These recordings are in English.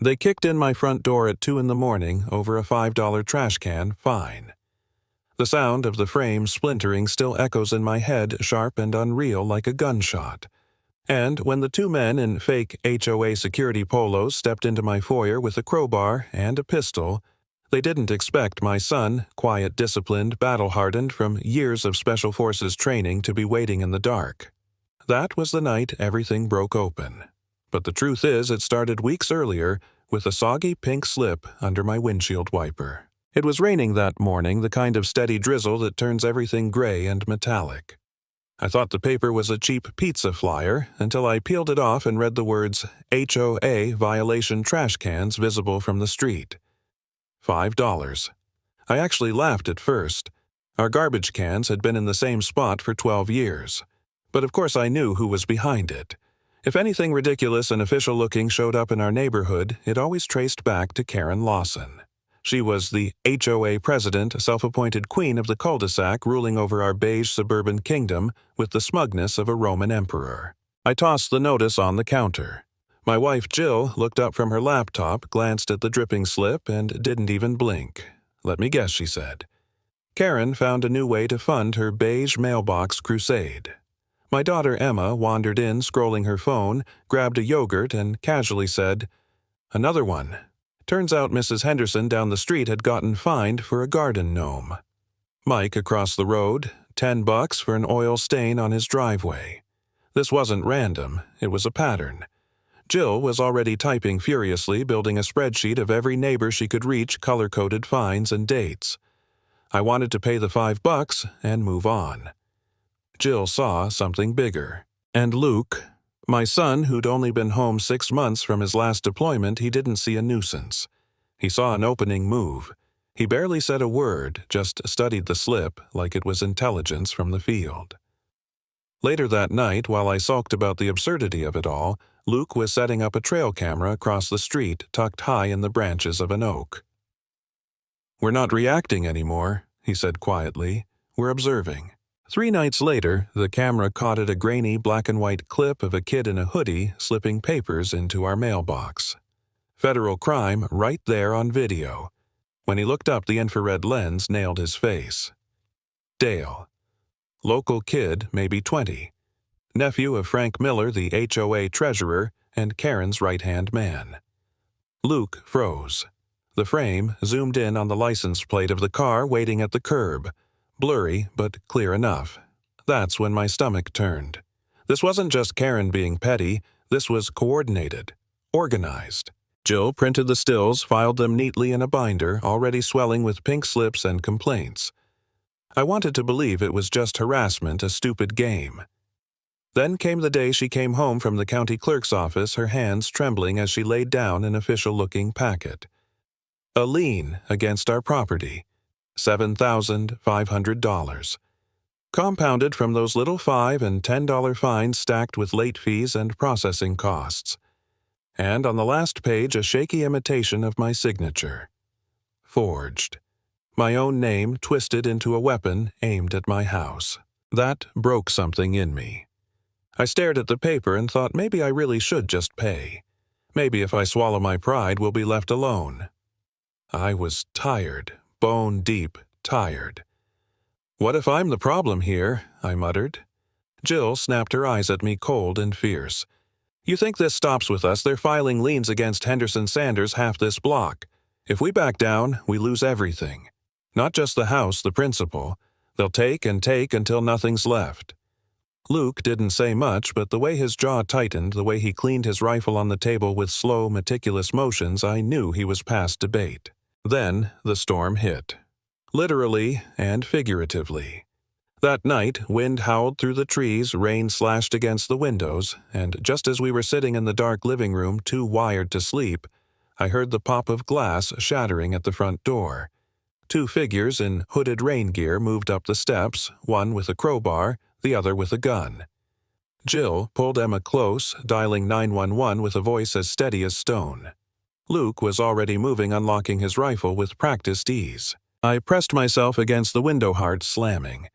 They kicked in my front door at 2 in the morning over a $5 trash can fine. The sound of the frame splintering still echoes in my head, sharp and unreal like a gunshot. And when the two men in fake HOA security polos stepped into my foyer with a crowbar and a pistol, they didn't expect my son, quiet, disciplined, battle-hardened from years of Special Forces training, to be waiting in the dark. That was the night everything broke open. But the truth is, it started weeks earlier with a soggy pink slip under my windshield wiper. It was raining that morning, the kind of steady drizzle that turns everything gray and metallic. I thought the paper was a cheap pizza flyer until I peeled it off and read the words HOA violation trash cans visible from the street. $5. I actually laughed at first. Our garbage cans had been in the same spot for 12 years. But of course I knew who was behind it. If anything ridiculous and official-looking showed up in our neighborhood, it always traced back to Karen Lawson. She was the HOA president, self-appointed queen of the cul-de-sac, ruling over our beige suburban kingdom with the smugness of a Roman emperor. I tossed the notice on the counter. My wife Jill looked up from her laptop, glanced at the dripping slip, and didn't even blink. "Let me guess," she said. Karen found a new way to fund her beige mailbox crusade. My daughter Emma wandered in, scrolling her phone, grabbed a yogurt, and casually said, "Another one." Turns out Mrs. Henderson down the street had gotten fined for a garden gnome. Mike across the road, $10 for an oil stain on his driveway. This wasn't random, it was a pattern. Jill was already typing furiously, building a spreadsheet of every neighbor she could reach, color-coded fines and dates. I wanted to pay the $5 and move on. Jill saw something bigger. And Luke, my son, who'd only been home 6 months from his last deployment, he didn't see a nuisance. He saw an opening move. He barely said a word, just studied the slip like it was intelligence from the field. Later that night, while I sulked about the absurdity of it all, Luke was setting up a trail camera across the street, tucked high in the branches of an oak. "We're not reacting anymore," he said quietly. "We're observing." 3 nights later, the camera caught a grainy black-and-white clip of a kid in a hoodie slipping papers into our mailbox. Federal crime right there on video. When he looked up, the infrared lens nailed his face. Dale. Local kid, maybe 20. Nephew of Frank Miller, the HOA treasurer, and Karen's right-hand man. Luke froze. The frame zoomed in on the license plate of the car waiting at the curb. Blurry, but clear enough. That's when my stomach turned. This wasn't just Karen being petty, this was coordinated, organized. Jill printed the stills, filed them neatly in a binder, already swelling with pink slips and complaints. I wanted to believe it was just harassment, a stupid game. Then came the day she came home from the county clerk's office, her hands trembling as she laid down an official-looking packet. A lien against our property. $7,500. Compounded from those little $5 and $10 fines stacked with late fees and processing costs. And on the last page, a shaky imitation of my signature. Forged. My own name twisted into a weapon aimed at my house. That broke something in me. I stared at the paper and thought maybe I really should just pay. Maybe if I swallow my pride, we'll be left alone. I was tired. Bone-deep, tired. "What if I'm the problem here?" I muttered. Jill snapped her eyes at me cold and fierce. "You think this stops with us? They're filing liens against Henderson Sanders half this block. If we back down, we lose everything. Not just the house, the principal. They'll take and take until nothing's left." Luke didn't say much, but the way his jaw tightened, the way he cleaned his rifle on the table with slow, meticulous motions, I knew he was past debate. Then the storm hit. Literally and figuratively. That night, wind howled through the trees, rain slashed against the windows, and just as we were sitting in the dark living room, too wired to sleep, I heard the pop of glass shattering at the front door. 2 figures in hooded rain gear moved up the steps, one with a crowbar, the other with a gun. Jill pulled Emma close, dialing 911 with a voice as steady as stone. Luke was already moving, unlocking his rifle with practiced ease. I pressed myself against the window heart, slamming.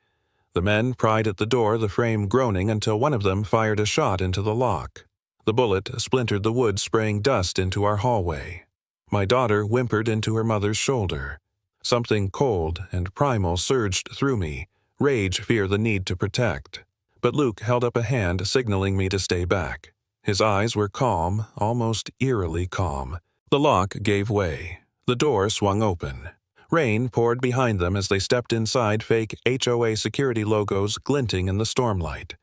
The men pried at the door, the frame groaning until one of them fired a shot into the lock. The bullet splintered the wood, spraying dust into our hallway. My daughter whimpered into her mother's shoulder. Something cold and primal surged through me, rage, fear, the need to protect. But Luke held up a hand, signaling me to stay back. His eyes were calm, almost eerily calm. The lock gave way. The door swung open. Rain poured behind them as they stepped inside, fake HOA security logos glinting in the stormlight.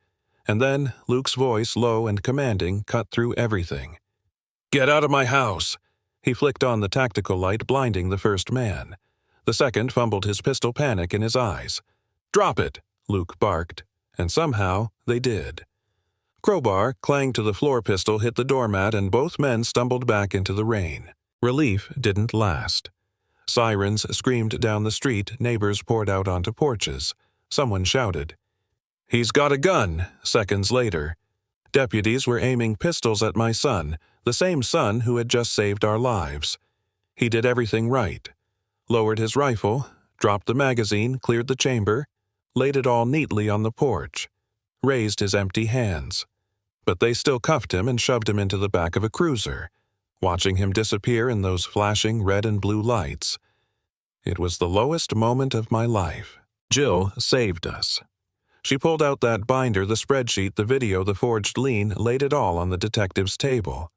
And then Luke's voice, low and commanding, cut through everything. "Get out of my house!" He flicked on the tactical light, blinding the first man. The second fumbled his pistol, panic in his eyes. "Drop it!" Luke barked. And somehow they did. Crowbar clanged to the floor, pistol hit the doormat, and both men stumbled back into the rain. Relief didn't last. Sirens screamed down the street, neighbors poured out onto porches. Someone shouted, "He's got a gun!" Seconds later, deputies were aiming pistols at my son, the same son who had just saved our lives. He did everything right. Lowered his rifle, dropped the magazine, cleared the chamber, laid it all neatly on the porch, raised his empty hands. But they still cuffed him and shoved him into the back of a cruiser, watching him disappear in those flashing red and blue lights. It was the lowest moment of my life. Jill saved us. She pulled out that binder, the spreadsheet, the video, the forged lien, laid it all on the detective's table.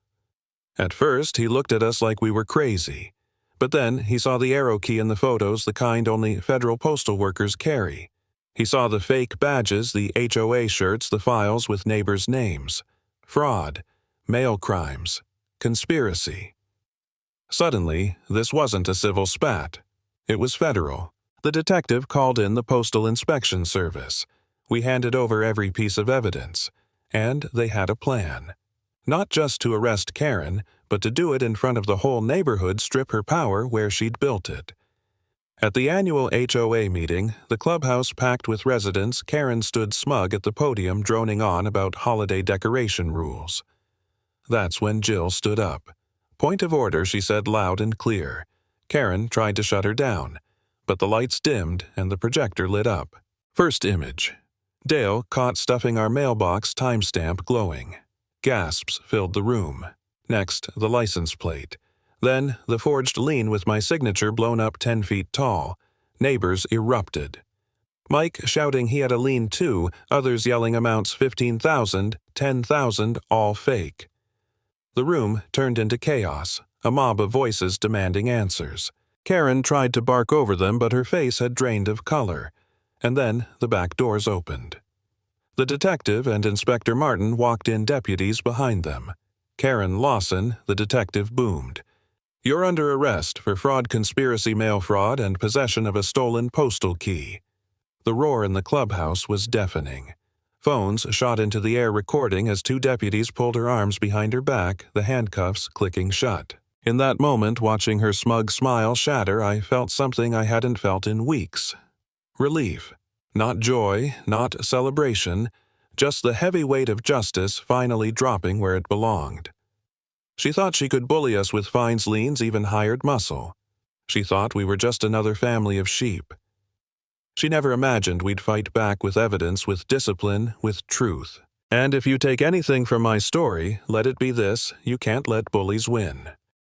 At first, he looked at us like we were crazy. But then he saw the arrow key in the photos, the kind only federal postal workers carry. He saw the fake badges, the HOA shirts, the files with neighbors' names. Fraud, mail crimes, conspiracy. Suddenly, this wasn't a civil spat. It was federal. The detective called in the Postal Inspection Service. We handed over every piece of evidence. And they had a plan. Not just to arrest Karen, but to do it in front of the whole neighborhood, strip her power where she'd built it. At the annual HOA meeting, the clubhouse packed with residents, Karen stood smug at the podium, droning on about holiday decoration rules. That's when Jill stood up. "Point of order," she said loud and clear. Karen tried to shut her down, but the lights dimmed and the projector lit up. First image. Dale caught stuffing our mailbox, timestamp glowing. Gasps filled the room. Next, the license plate. Then, the forged lien with my signature blown up 10 feet tall. Neighbors erupted. Mike shouting he had a lien too, others yelling amounts 15,000, 10,000, all fake. The room turned into chaos, a mob of voices demanding answers. Karen tried to bark over them, but her face had drained of color. And then the back doors opened. The detective and Inspector Martin walked in, deputies behind them. Karen Lawson, the detective, boomed, "You're under arrest for fraud, conspiracy, mail fraud, and possession of a stolen postal key." The roar in the clubhouse was deafening. Phones shot into the air, recording as two deputies pulled her arms behind her back, the handcuffs clicking shut. In that moment, watching her smug smile shatter, I felt something I hadn't felt in weeks. Relief. Not joy, not celebration, just the heavy weight of justice finally dropping where it belonged. She thought she could bully us with fines, liens, even hired muscle. She thought we were just another family of sheep. She never imagined we'd fight back with evidence, with discipline, with truth. And if you take anything from my story, let it be this: you can't let bullies win.